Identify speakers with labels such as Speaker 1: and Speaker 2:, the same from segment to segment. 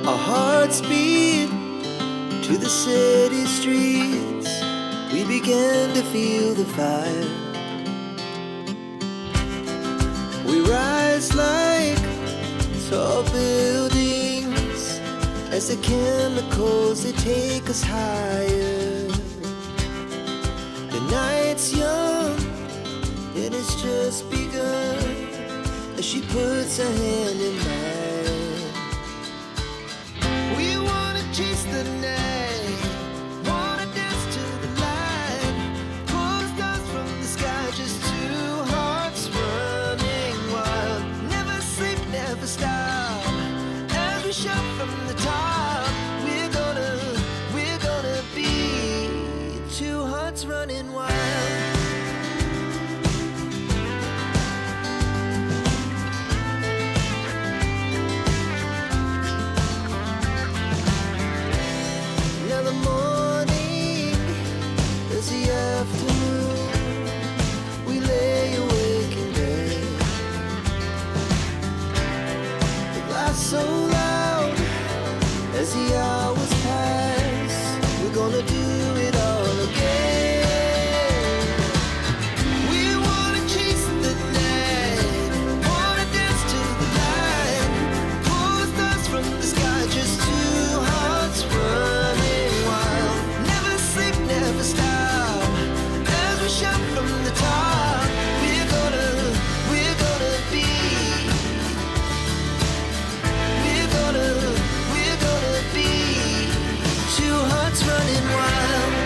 Speaker 1: Our hearts beat to the city streets. We began to feel the fire. We rise like tall buildings as the chemicals, they take us higher. The night's young, it has just begun, as she puts her hand in mine. We wanna chase the night, wanna dance to the light, pull the stars from the sky, just two hearts running wild. Never sleep, never stop, as we shout from the top. We're gonna be two hearts running wild. The morning is the afternoon. We lay awake in bed. The laughs so loud as the hours pass. We're gonna do it all again. We wanna chase the night, wanna dance to the light, pull the stars from the sky, just two hearts running. Never stop, as we shout from the top. We're gonna be, we're gonna be two hearts running wild.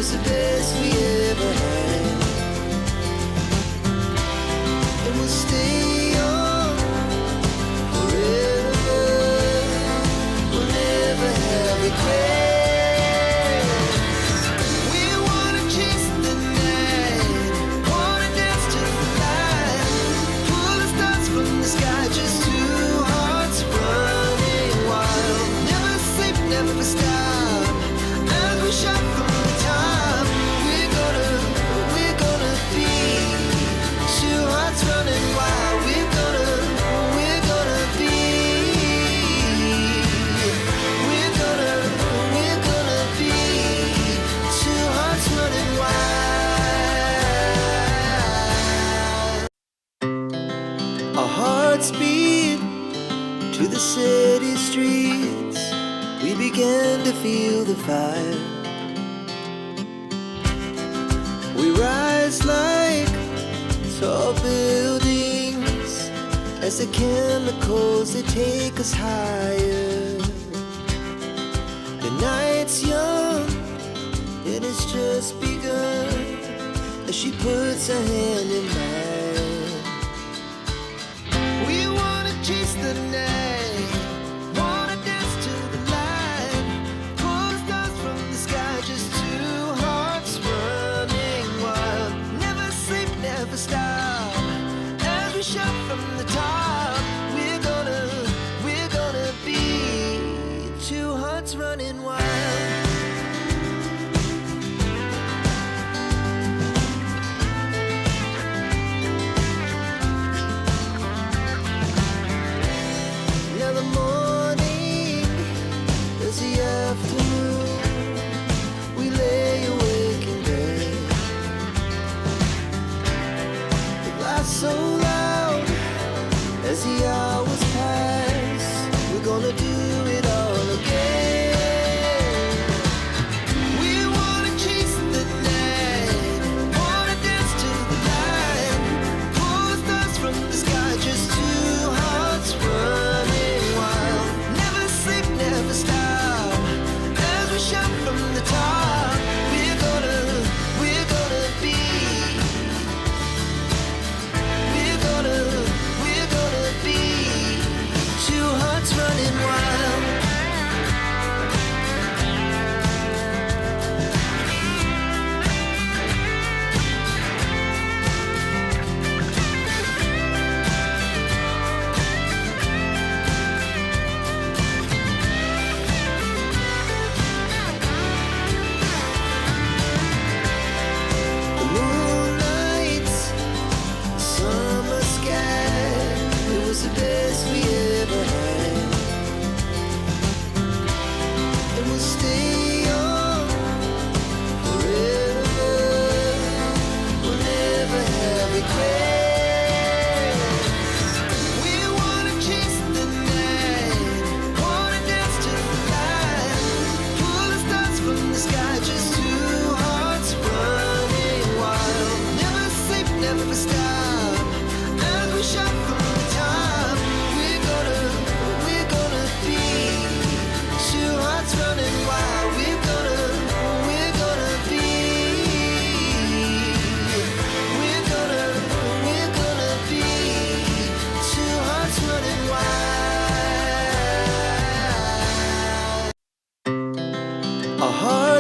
Speaker 1: The best we ever had, and we'll stay on forever. We'll never have regrets. We wanna chase the night, wanna dance to the light, pull the stars from the sky, just two hearts running wild. Never sleep, never stop, as we shout from the top. Running wild, we're gonna be, we're gonna be two hearts running wild. Our hearts beat to the city streets. We began to feel the fire. We rise like tall buildings as the chemicals, they take us higher. The night's young, it has just begun, as she puts her hand in mine. We wanna chase the night, wanna dance to the light, pull the stars from the sky, just two hearts running wild. Never sleep, never stop, as we shout from the top. We're gonna be two hearts running wild.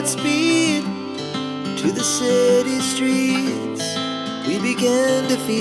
Speaker 1: speed to the city streets. We began to feel